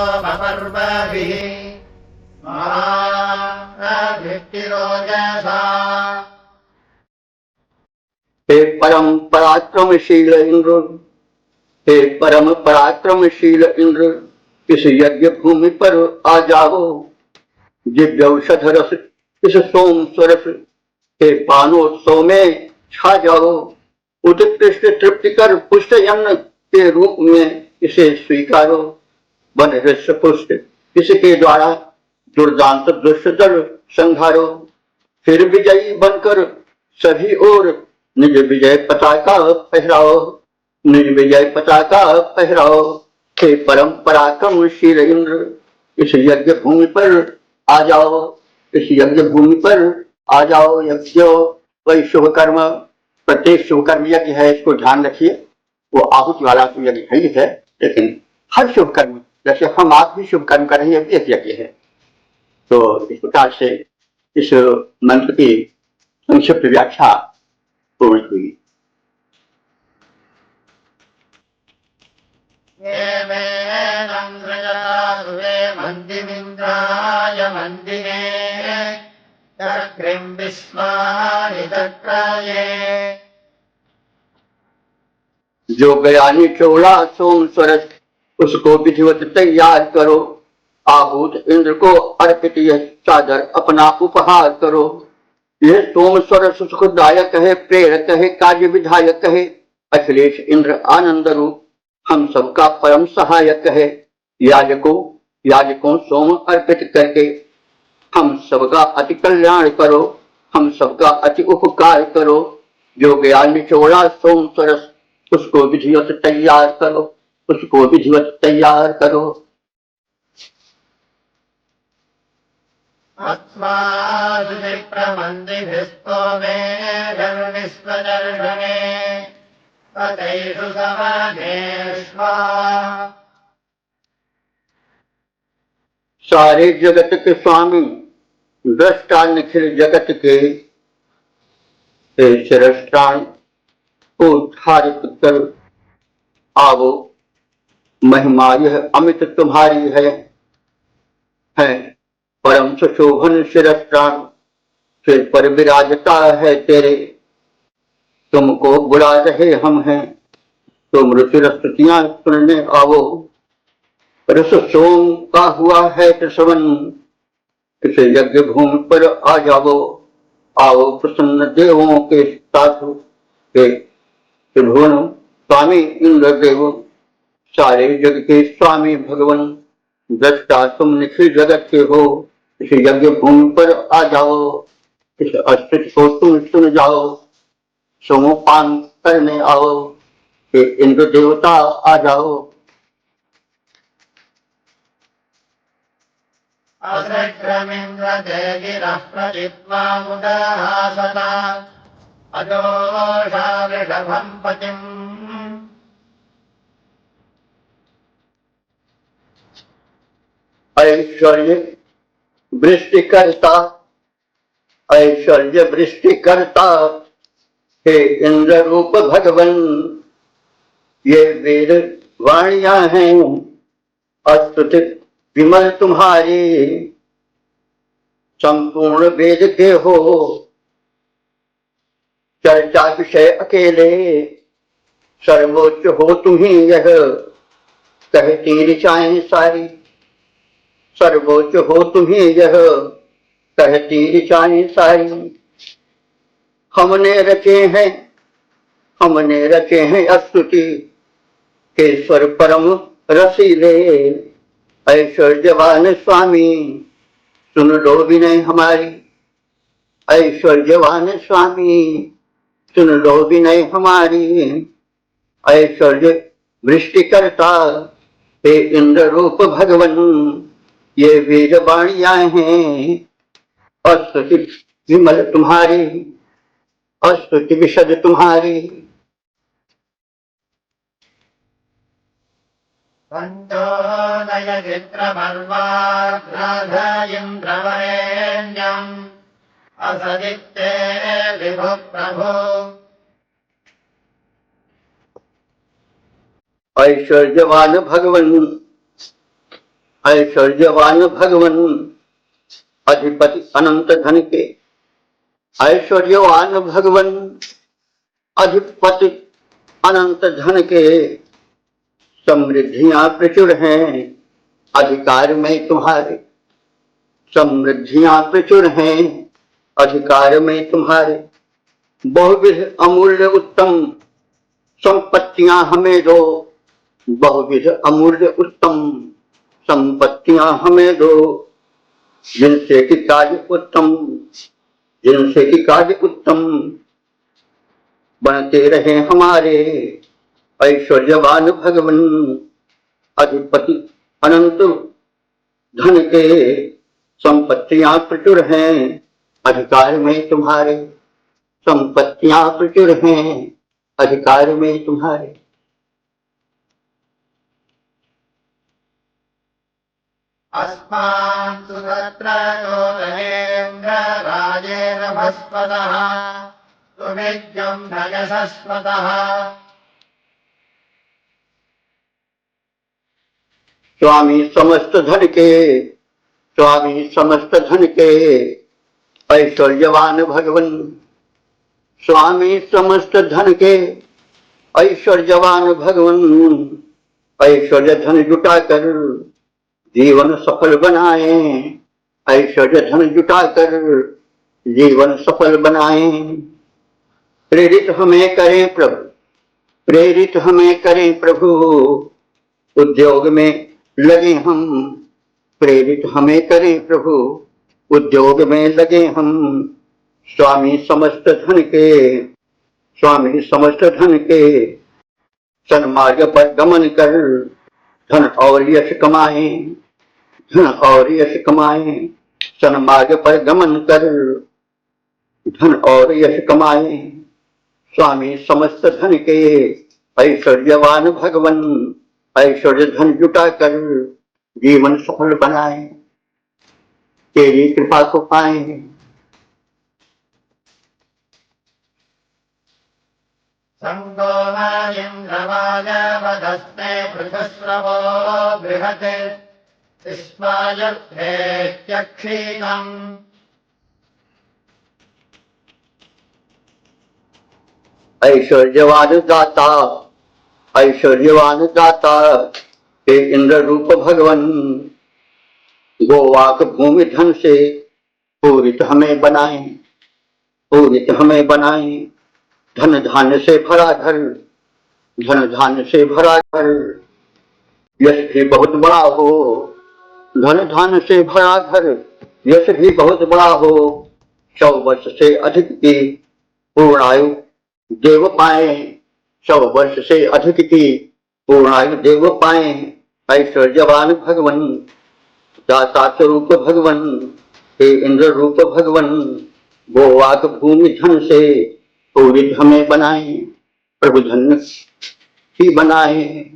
सोमपर्वभिः महाभिष्टिरोजसा। हे परम पराक्रमशील इंद्र, हे परम पराक्रमशील इंद्र, इस यज्ञ भूमि पर आ जाओ। दिव्य औषध रस इस सोम स्वरस हे पानोत्सव में छा जाओ। उत्कृष्ट तृप्तिकर पुष्ट अन्न के रूप में इसे स्वीकारो। वन हृष्य पुष्ट इसके द्वारा दुर्दांत दुष्टदल संहारो। फिर विजयी बनकर सभी ओर निज विजय पताका फहराओ, निज विजय पताका फहराओ। हे परम पराक्रमशील इंद्र, इस यज्ञ भूमि पर आ जाओ, इस यज्ञ भूमि पर आ जाओ। यज्ञ वही शुभ कर्म, प्रत्येक शुभ कर्म यज्ञ है, इसको ध्यान रखिए। वो आहुति वाला तो यज्ञ है ही है, लेकिन हर शुभ कर्म, जैसे हम आप भी शुभ कर्म कर रहे हैं, एक यज्ञ है। तो इस प्रकार से इस मंत्र की संक्षिप्त व्याख्या पूर्ण हुई। मंदिराय मंदिरे चक्रिं विस्मानि चक्राये। जो गयानी चौड़ा सोम स्वरस उसको विधिवत तैयार करो। आहूत इंद्र को अर्पित यह चादर अपना उपहार करो। यह सोम स्वरस सुखदायक है, प्रेरक है, कार्य विधायक है। अखिलेश इंद्र आनंद रूप हम सबका परम सहायक है। याजकों सोम अर्पित करके हम सबका अति कल्याण करो, हम सबका अति उपकार करो। जो गया निचोड़ा सोम सरस उसको विधिवत तैयार करो, उसको विधिवत तैयार करो। सारे जगत के स्वामी, दृष्टा निखिल जगत के शिरस्त्राण को धारित कर आवो। महिमा यह अमित तुम्हारी है परम सुशोभन शिरस्त्राण सिर पर विराजता है तेरे। तुमको बुला रहे हम हैं, तुम ऋषि स्तुतियां सुनने आवो। रस सोम का हुआ है प्रसवन, इस यज्ञ भूमि पर आ जाओ। आओ प्रसन्न देवों के साधु के त्रिभुवन स्वामी इंद्र देव, सारे जग के स्वामी भगवान, दृष्टा तुम निखिल जगत के हो। इस यज्ञ भूमि पर आ जाओ, इस अस्तित्व को तुम सुन जाओ। सोमोपान करने आओ, कि इंद्र देवता आ जाओ। असक्रमिन्द्र देगिरः प्रचित्वा मुदासता अजोषा वृषभं पतिम्। ऐश्वर्य वृष्टिकर्ता, ऐश्वर्य वृष्टिकर्ता हे इंद्र रूप भगवन, ये वेद वाणियां हैं अस्तुति विमल तुम्हारी। संपूर्ण वेद के हो चर्चा विषय अकेले, सर्वोच्च हो तुम्ही यह कहती ऋचाएं सारी। सर्वोच्च हो तुम्ही यह कहती ऋचाएं सारी। हमने रचे हैं स्तुति के स्वर परम रसीले। ऐश्वर्यवान स्वामी सुन लो विनय हमारी। ऐश्वर्यवान स्वामी सुन लो विनय हमारी। ऐश्वर्य वृष्टिकर्ता हे इंद्र रूप भगवन, ये वेद वाणियां हैं अस्तुति विमल तुम्हारी, अस्तुति विशद तुम्हारी। पंचोदय चित्रमर्वाघ्राध इन्द्रवरेण्यम् असदित्ते विभु प्रभो। ऐश्वर्यवान भगवन ऐश्वर्यवान भगवन अधिपति अनंत धन के। ऐश्वर्यवान भगवन अधिपति अनंत धन के, समृद्धियां प्रचुर हैं अधिकार में तुम्हारे। समृद्धियां प्रचुर हैं अधिकार में तुम्हारे। बहुविध अमूल्य उत्तम संपत्तियां हमें दो। बहुविध अमूल्य उत्तम संपत्तियां हमें दो, जिनसे कि कार्य उत्तम, जिनसे कि कार्य उत्तम बनते रहे हमारे। ऐश्वर्यवान भगवन अधिपति अनंत धन के, संपत्तियां प्रचुर हैं अधिकार में तुम्हारे। संपत्तियां प्रचुर हैं अधिकार में तुम्हारे। अस्मान् सुतत्रयो महेन्द्र राजेन भस्पतः सुविद्युम् भगसस्पतः। स्वामी समस्त धन के, स्वामी समस्त धन के, ऐश्वर्यवान भगवन। स्वामी समस्त धन के, ऐश्वर्यवान भगवन। ऐश्वर्य धन जुटाकर जीवन सफल बनाए। ऐश्वर्य धन जुटाकर जीवन सफल बनाए। प्रेरित हमें करें प्रभु, प्रेरित हमें करें प्रभु, उद्योग में लगे हम। प्रेरित हमें करें प्रभु, उद्योग में लगे हम। स्वामी समस्त धन के, स्वामी समस्त धन के, सन्मार्ग पर गमन कर धन और यश कमाए। धन और यश कमाए, सन्मार्ग पर गमन कर धन और यश कमाए। स्वामी समस्त धन के, ऐश्वर्यवान भगवन। ऐश्वर्य धन जुटाकर जीवन सफल बनाए, तेरी कृपा को पाए। संगो इंद्रवाजवदस्ते पृथस्रवो बृहत् विश्वायर्थेत्यक्षीणम्। ऐश्वर्यवान दाता, ऐश्वर्यवान दाता हे इंद्र रूप भगवन। गोवाक भूमि धन से पूरित हमें बनाए, पूरित हमें बनाए। धन धान्य से भरा घर, धन धान्य से भरा घर, यश भी बहुत बड़ा हो। धन धान्य से भरा घर, यश भी बहुत बड़ा हो। 100 वर्ष से अधिक की पूर्णायु देव पाए। 100 वर्ष से अधिक की पूर्णायु देव पाए। ऐश्वर्यवान भगवन, दाता स्वरूप भगवन, हे इंद्र रूप भगवन। गोवाक भूमि धन से पूरित हमें बनाए, प्रभु धन ही बनाए।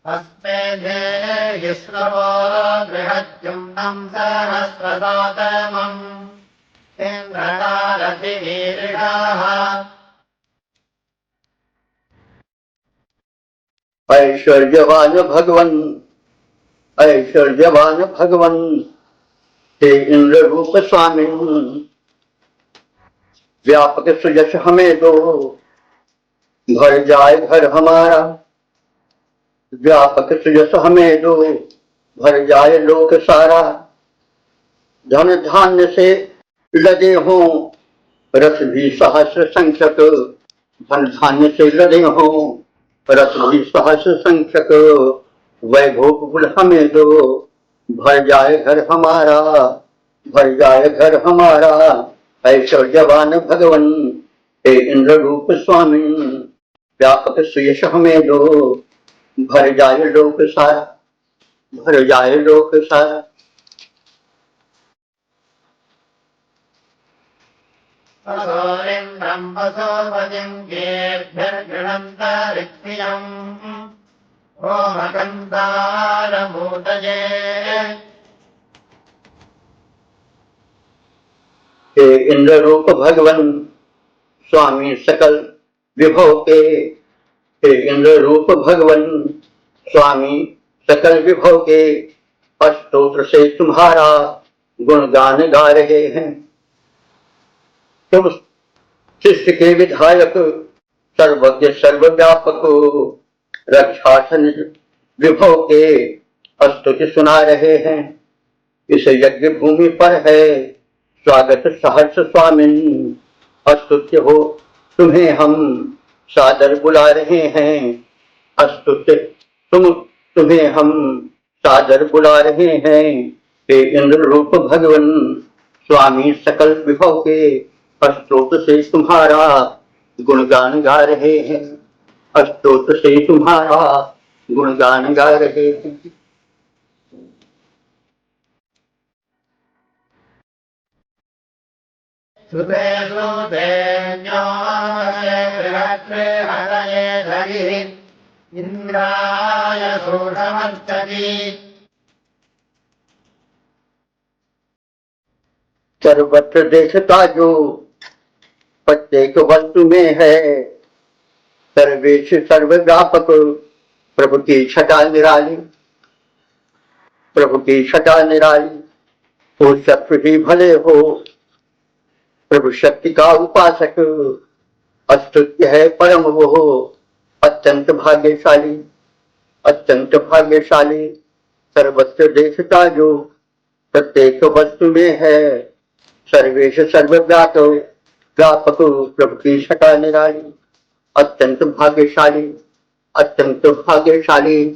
हस्ते देहि श्रवो बृहद्युम्नं सहस्रदातमम् इन्द्रकारति वीरिणाः। ऐश्वर्यवान भगवन, ऐश्वर्यवान भगवन, हे इंद्र रूप स्वामी। व्यापक सुयश हमें दो, भर जाए घर हमारा। व्यापक सुयश हमें दो, भर जाए लोक सारा। धन धान्य से लदे हों रथ भी सहस्र संख्यक। धन धान्य से लदे हों रथ भी सहस्र संख्यक। वैभोग कुल हमें दो, भर जाए घर हमारा, भर जाए घर हमारा। ऐश्वर्यवान भगवन, हे इंद्र रूप स्वामी। व्यापक सुयश हमें दो, भर जाए लोक सारा, भर जाए लोक सारा। असोरिन्द्रम् वसोपतिम् गेभ्यर्गृणन्तरिक्तियम् ओमकन्दारमूतये। हे इंद्र रूप भगवन, स्वामी सकल विभव के। हे इंद्र रूप भगवन, स्वामी सकल विभव के स्तोत्र से तुम्हारा गुणगान गा रहे हैं। तुम शिष्य के विधायक, सर्वज्ञ सर्वव्यापक, रक्षासन विभव के स्तुति सुना रहे हैं। इस यज्ञ भूमि पर है स्वागत सहर्ष स्वामिन, स्तुत्य हो तुम्हें हम सादर बुला रहे हैं। स्तुत्य तुम्हें हम सादर बुला रहे हैं। हे इंद्र रूप भगवन, स्वामी सकल विभव के स्तोत्र से तुम्हारा गुणगान गा रहे हैं। स्तोत्र से तुम्हारा गुणगान गा रहे हैं। सुते सुते ज्ञानये बृहत्रे हरये धरिः इंद्राय सूरमस्तकी। सर्वत्र देखता जो प्रत्येक वस्तु में है, सर्वेश सर्वव्यापक, प्रभु की छटा निराली, प्रभु की छटा निराली। हो शत्रु ही भले हो, प्रभु शक्ति का उपासक, स्तुत्य है परम वो अत्यंत भाग्यशाली, अत्यंत भाग्यशाली। सर्वत्र देखता जो प्रत्येक वस्तु में है, सर्वेश सर्वव्यापक, व्यापक, प्रभु की छटा निराली, अत्यंत भाग्यशाली, अत्यंत भाग्यशाली।